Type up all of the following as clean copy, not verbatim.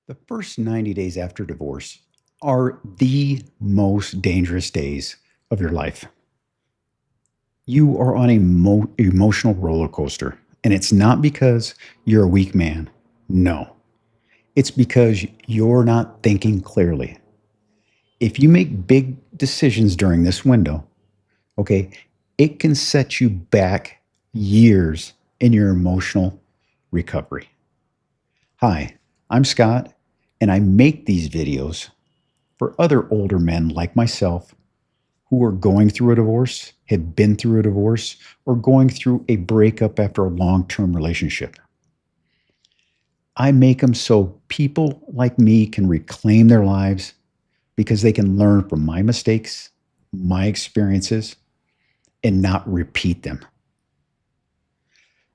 The first 90 days after divorce are the most dangerous days of your life. You are on a emotional roller coaster, and it's not because you're a weak man. No, it's because you're not thinking clearly. If you make big decisions during this window, okay, it can set you back years in your emotional recovery. Hi, I'm Scott, and I make these videos for other older men like myself who are going through a divorce, have been through a divorce, or going through a breakup after a long term relationship. I make them so people like me can reclaim their lives because they can learn from my mistakes, my experiences, and not repeat them.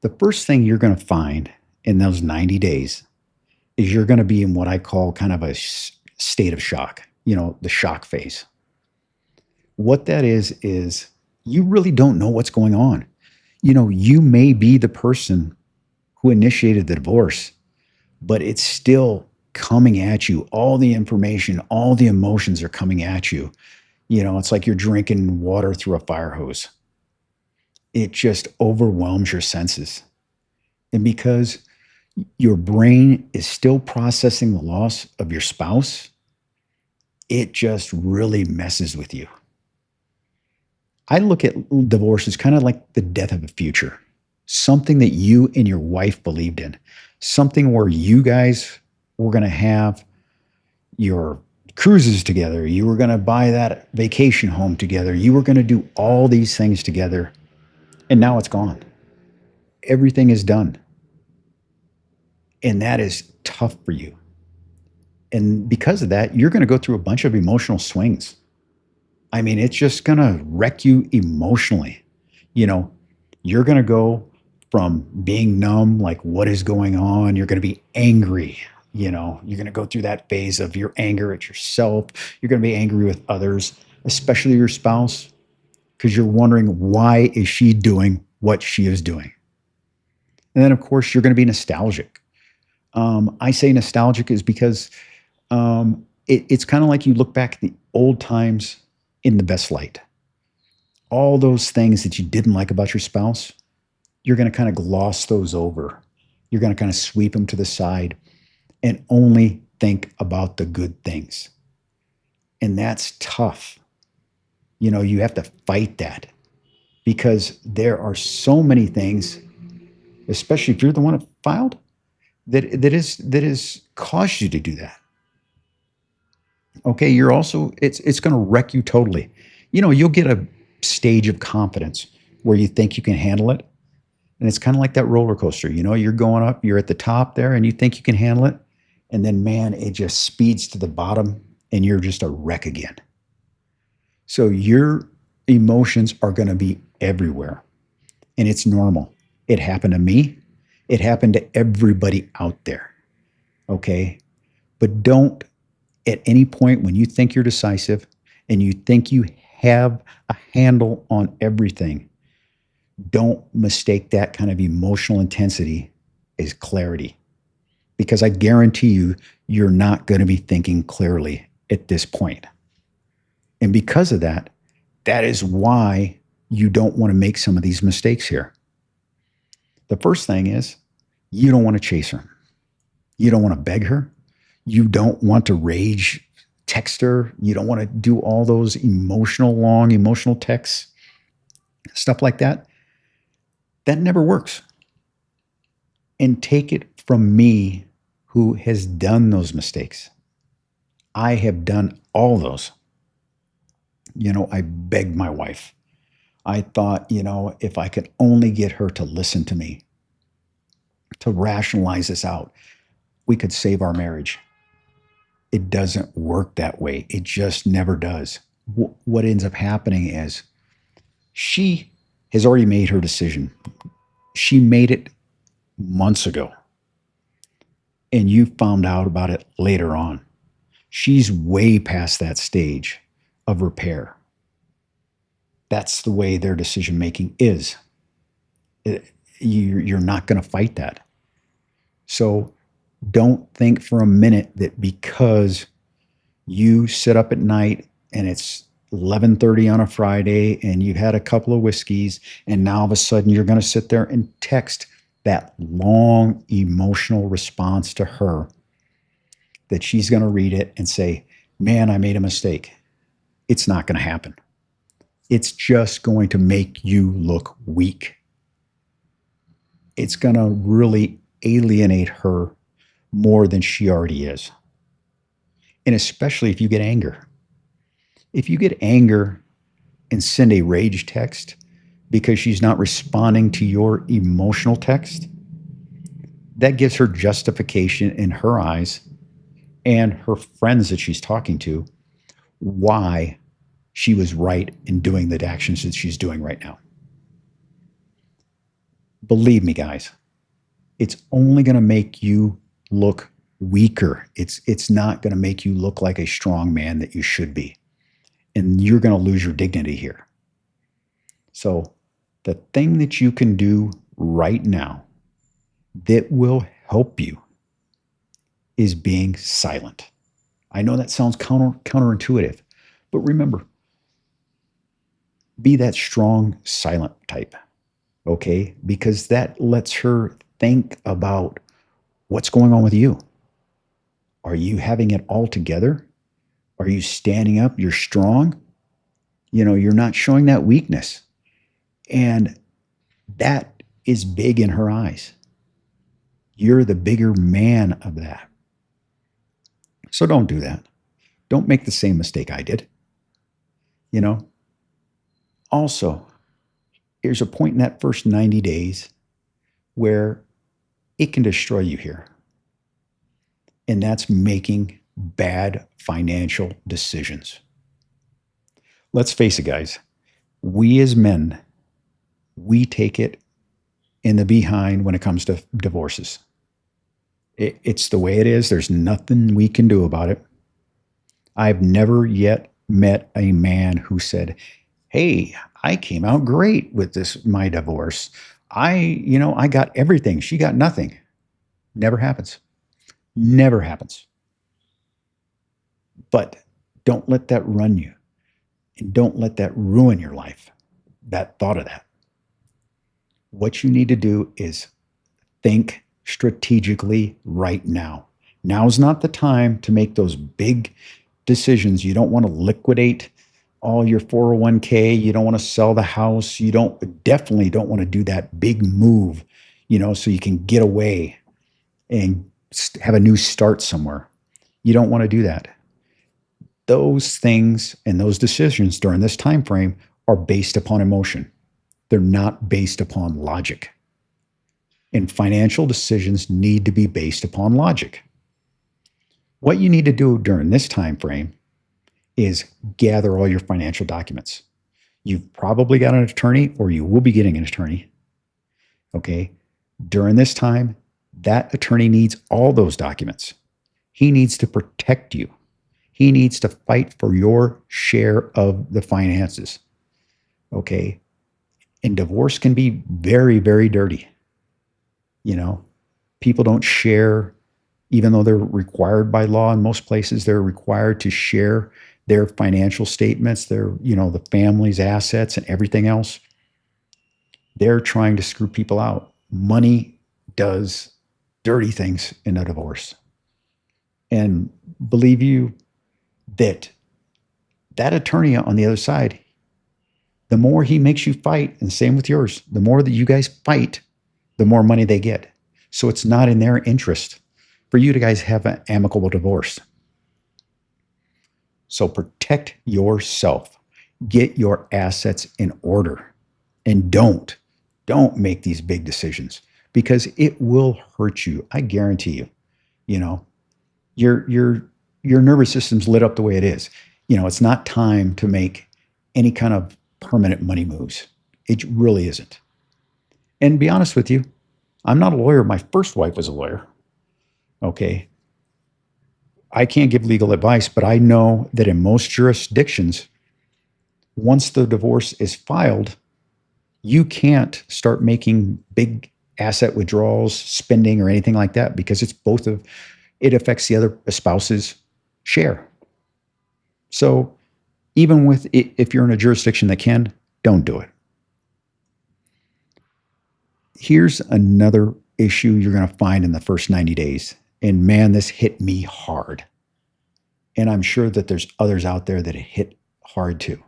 The first thing you're going to find in those 90 days is you're going to be in what I call kind of a state of shock, the shock phase. What that is you really don't know what's going on. You may be the person who initiated the divorce, but it's still coming at you. All the information, all the emotions are coming at you. It's like you're drinking water through a fire hose. It just overwhelms your senses. And because your brain is still processing the loss of your spouse, it just really messes with you. I look at divorce as kind of like the death of a future, something that you and your wife believed in, something where you guys were going to have your cruises together. You were going to buy that vacation home together. You were going to do all these things together. And now it's gone. Everything is done. And that is tough for you. And because of that, you're going to go through a bunch of emotional swings. I mean, it's just going to wreck you emotionally. You're going to go from being numb, like what is going on? You're going to be angry. You're going to go through that phase of your anger at yourself. You're going to be angry with others, especially your spouse, because you're wondering, why is she doing what she is doing? And then, of course, you're going to be nostalgic. I say nostalgic is because it's kind of like you look back at the old times in the best light. All those things that you didn't like about your spouse, you're going to kind of gloss those over. You're going to kind of sweep them to the side and only think about the good things. And that's tough. You have to fight that because there are so many things, especially if you're the one that filed, that is caused you to do that. Okay, you're also it's going to wreck you totally. You'll get a stage of confidence where you think you can handle it, and it's kind of like that roller coaster. You're going up, you're at the top there, and you think you can handle it, and then man, it just speeds to the bottom, and you're just a wreck again. So your emotions are going to be everywhere, and it's normal. It happened to me. It happened to everybody out there. Okay, but don't at any point when you think you're decisive and you think you have a handle on everything, don't mistake that kind of emotional intensity as clarity. Because I guarantee you, you're not going to be thinking clearly at this point. And because of that, that is why you don't want to make some of these mistakes here. The first thing is you don't want to chase her. You don't want to beg her. You don't want to rage text her. You don't want to do all those long emotional texts, stuff like that. That never works. And take it from me, who has done those mistakes. I have done all those. I begged my wife. I thought, if I could only get her to listen to me, to rationalize this out, we could save our marriage. It doesn't work that way. It just never does. What ends up happening is she has already made her decision. She made it months ago, and you found out about it later on. She's way past that stage of repair. That's the way their decision making is. You're not going to fight that. So Don't think for a minute that because you sit up at night and it's 11:30 on a Friday and you had a couple of whiskeys and now all of a sudden you're going to sit there and text that long emotional response to her, that she's going to read it and say, man, I made a mistake. It's not going to happen. It's just going to make you look weak. It's going to really alienate her more than she already is. And especially if you get anger. If you get anger and send a rage text because she's not responding to your emotional text, that gives her justification in her eyes and her friends that she's talking to why she was right in doing the actions that she's doing right now. Believe me, guys, it's only going to make you look weaker. It's not going to make you look like a strong man that you should be. And you're going to lose your dignity here. So the thing that you can do right now that will help you is being silent. I know that sounds counterintuitive, but remember, be that strong, silent type, okay? Because that lets her think about what's going on with you. Are you having it all together? Are you standing up? You're strong. You're not showing that weakness. And that is big in her eyes. You're the bigger man of that. So don't do that. Don't make the same mistake I did. Also, there's a point in that first 90 days where it can destroy you here. And that's making bad financial decisions. Let's face it, guys. We as men, we take it in the behind when it comes to divorces. It's the way it is. There's nothing we can do about it. I've never yet met a man who said, hey, I came out great with my divorce. I got everything. She got nothing. Never happens. Never happens. But don't let that run you. And don't let that ruin your life, that thought of that. What you need to do is think strategically right now. Now's not the time to make those big decisions. You don't want to liquidate all your 401k. You don't want to sell the house. You definitely don't want to do that big move, so you can get away and have a new start somewhere. You don't want to do that. Those things and those decisions during this time frame are based upon emotion. They're not based upon logic. And financial decisions need to be based upon logic. What you need to do during this time frame is gather all your financial documents. You've probably got an attorney or you will be getting an attorney. Okay? During this time, that attorney needs all those documents. He needs to protect you. He needs to fight for your share of the finances. Okay? And divorce can be very, very dirty. People don't share, even though they're required by law in most places, they're required to share their financial statements, the family's assets and everything else. They're trying to screw people out. Money does dirty things in a divorce. And believe you that attorney on the other side, the more he makes you fight, and same with yours, the more that you guys fight, the more money they get. So it's not in their interest for you to guys have an amicable divorce. So protect yourself. Get your assets in order. And don't make these big decisions because it will hurt you. I guarantee you. Your nervous system's lit up the way it is. It's not time to make any kind of permanent money moves. It really isn't. And to be honest with you, I'm not a lawyer. My first wife was a lawyer. Okay. I can't give legal advice, but I know that in most jurisdictions, once the divorce is filed, you can't start making big asset withdrawals, spending, or anything like that, because it affects the other spouse's share. So even with it, if you're in a jurisdiction that can, don't do it. Here's another issue you're going to find in the first 90 days. And man, this hit me hard. And I'm sure that there's others out there that it hit hard too.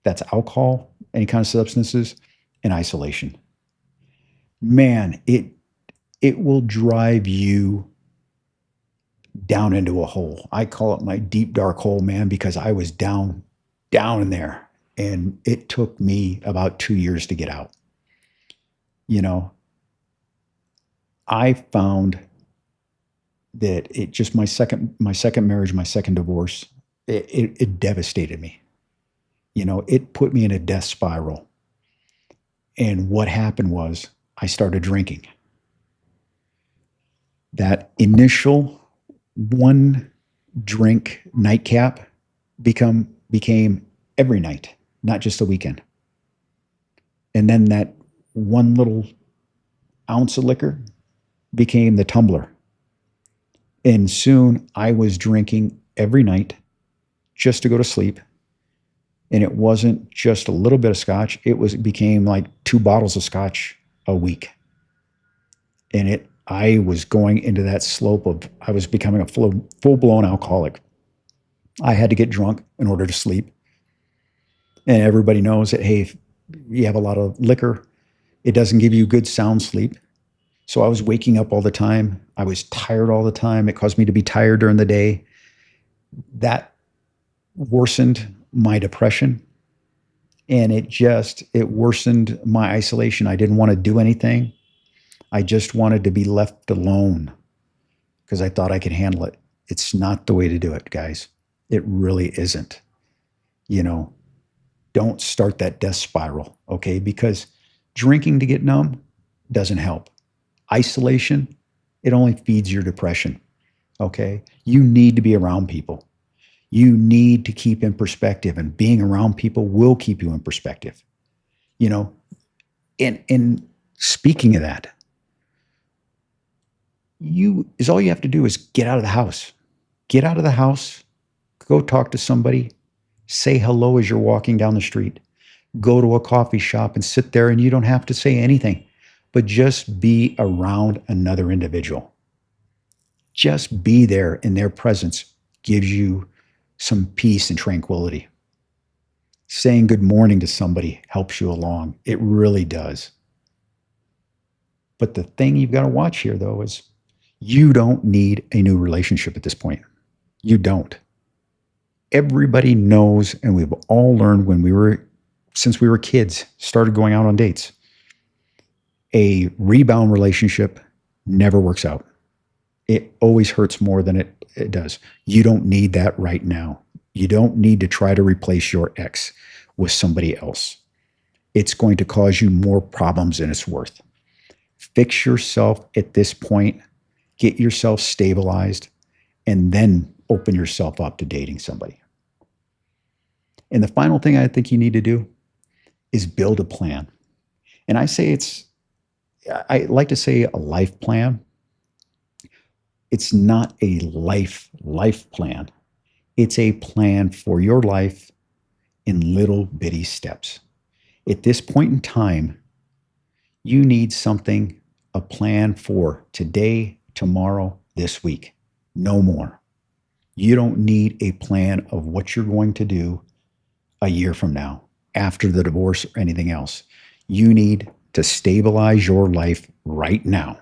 That's alcohol, any kind of substances, and isolation. Man, it will drive you down into a hole. I call it my deep dark hole, man, because I was down in there, and it took me about 2 years to get out. You know, I found that it just my second marriage, my second divorce, it devastated me. You know, it put me in a death spiral. And what happened was I started drinking. That initial one drink nightcap became every night, not just a weekend. And then that one little ounce of liquor became the tumbler. And soon I was drinking every night just to go to sleep. And it wasn't just a little bit of scotch. It became like 2 bottles of scotch a week. And I was going into that slope of, I was becoming a full-blown alcoholic. I had to get drunk in order to sleep. And everybody knows that, hey, if you have a lot of liquor, it doesn't give you good sound sleep. So I was waking up all the time. I was tired all the time. It caused me to be tired during the day. That worsened my depression, and it worsened my isolation. I didn't want to do anything. I just wanted to be left alone because I thought I could handle it. It's not the way to do it, guys. It really isn't. You know, don't start that death spiral, okay? Because drinking to get numb doesn't help. Isolation, it only feeds your depression, okay? You need to be around people. You need to keep in perspective, and being around people will keep you in perspective. You know, and speaking of that, all you have to do is get out of the house. Get out of the house, go talk to somebody, say hello as you're walking down the street, go to a coffee shop and sit there, and you don't have to say anything, but just be around another individual. Just be there, in their presence gives you some peace and tranquility. Saying good morning to somebody helps you along. It really does. But the thing you've got to watch here, though, is you don't need a new relationship at this point. You don't. Everybody knows, and we've all learned since we were kids, started going out on dates. A rebound relationship never works out. It always hurts more than it does. You don't need that right now. You don't need to try to replace your ex with somebody else. It's going to cause you more problems than it's worth. Fix yourself at this point, get yourself stabilized, and then open yourself up to dating somebody. And the final thing I think you need to do is build a plan. And I like to say a life plan. It's not a life plan. It's a plan for your life in little bitty steps. At this point in time, you need a plan for today, tomorrow, this week. No more. You don't need a plan of what you're going to do a year from now, after the divorce or anything else. You need to stabilize your life right now.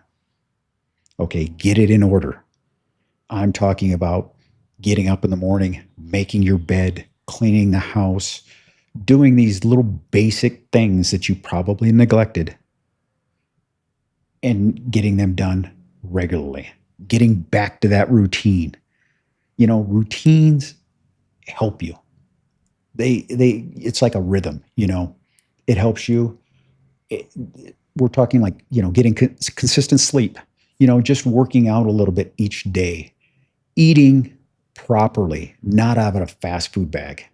Okay, get it in order. I'm talking about getting up in the morning, making your bed, cleaning the house, doing these little basic things that you probably neglected, and getting them done regularly. Getting back to that routine. You know, routines help you. It's like a rhythm, you know. It helps you. We're talking like, you know, getting consistent sleep, you know, just working out a little bit each day, eating properly, not out of a fast food bag,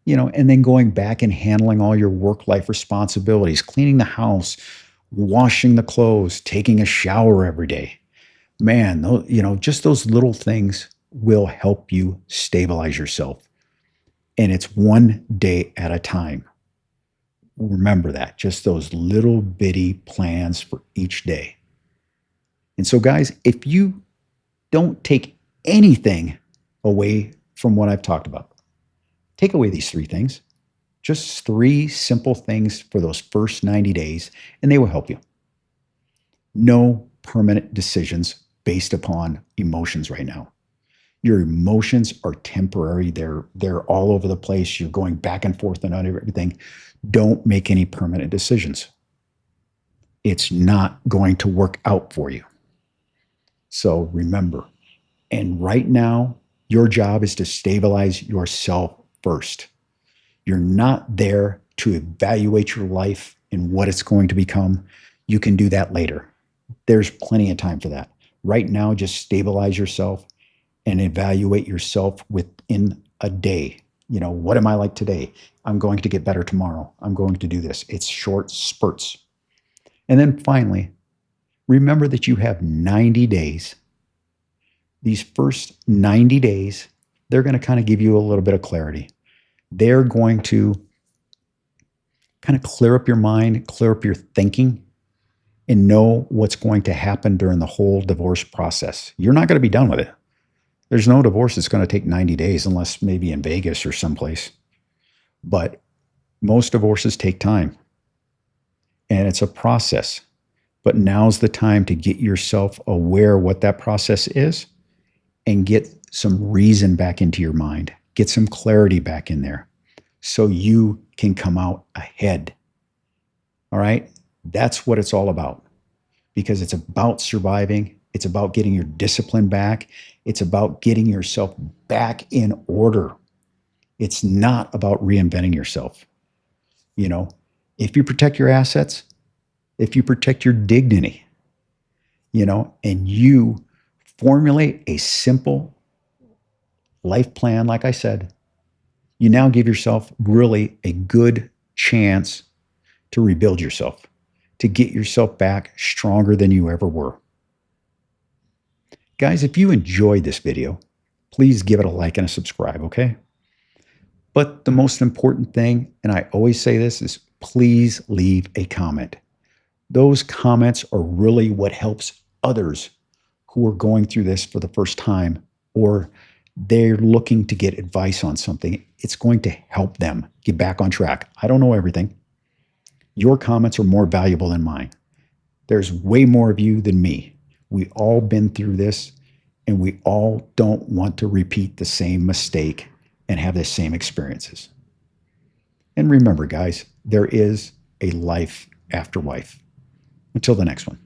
you know, and then going back and handling all your work life responsibilities, cleaning the house, washing the clothes, taking a shower every day. Man, just those little things will help you stabilize yourself. And it's one day at a time. Remember that, just those little bitty plans for each day. And so, guys, if you don't take anything away from what I've talked about, take away these three things, just three simple things for those first 90 days, and they will help you. No permanent decisions based upon emotions right now. Your emotions are temporary. They're all over the place. You're going back and forth and on everything. Don't make any permanent decisions. It's not going to work out for you. So remember, and right now, your job is to stabilize yourself first. You're not there to evaluate your life and what it's going to become. You can do that later. There's plenty of time for that. Right now, just stabilize yourself and evaluate yourself within a day. What am I like today? I'm going to get better tomorrow. I'm going to do this. It's short spurts. And then finally, remember that you have 90 days. These first 90 days, they're going to kind of give you a little bit of clarity. They're going to kind of clear up your mind, clear up your thinking, and know what's going to happen during the whole divorce process. You're not going to be done with it. There's no divorce that's going to take 90 days unless maybe in Vegas or someplace. But most divorces take time. And it's a process. But now's the time to get yourself aware what that process is and get some reason back into your mind. Get some clarity back in there so you can come out ahead. All right? That's what it's all about, because it's about surviving. It's about getting your discipline back. It's about getting yourself back in order. It's not about reinventing yourself. If you protect your assets, if you protect your dignity, and you formulate a simple life plan, like I said, you now give yourself really a good chance to rebuild yourself, to get yourself back stronger than you ever were. Guys, if you enjoyed this video, please give it a like and a subscribe, okay? But the most important thing, and I always say this, is please leave a comment. Those comments are really what helps others who are going through this for the first time, or they're looking to get advice on something. It's going to help them get back on track. I don't know everything. Your comments are more valuable than mine. There's way more of you than me. We all been through this, and we all don't want to repeat the same mistake and have the same experiences. And remember, guys, there is a life after wife. Until the next one.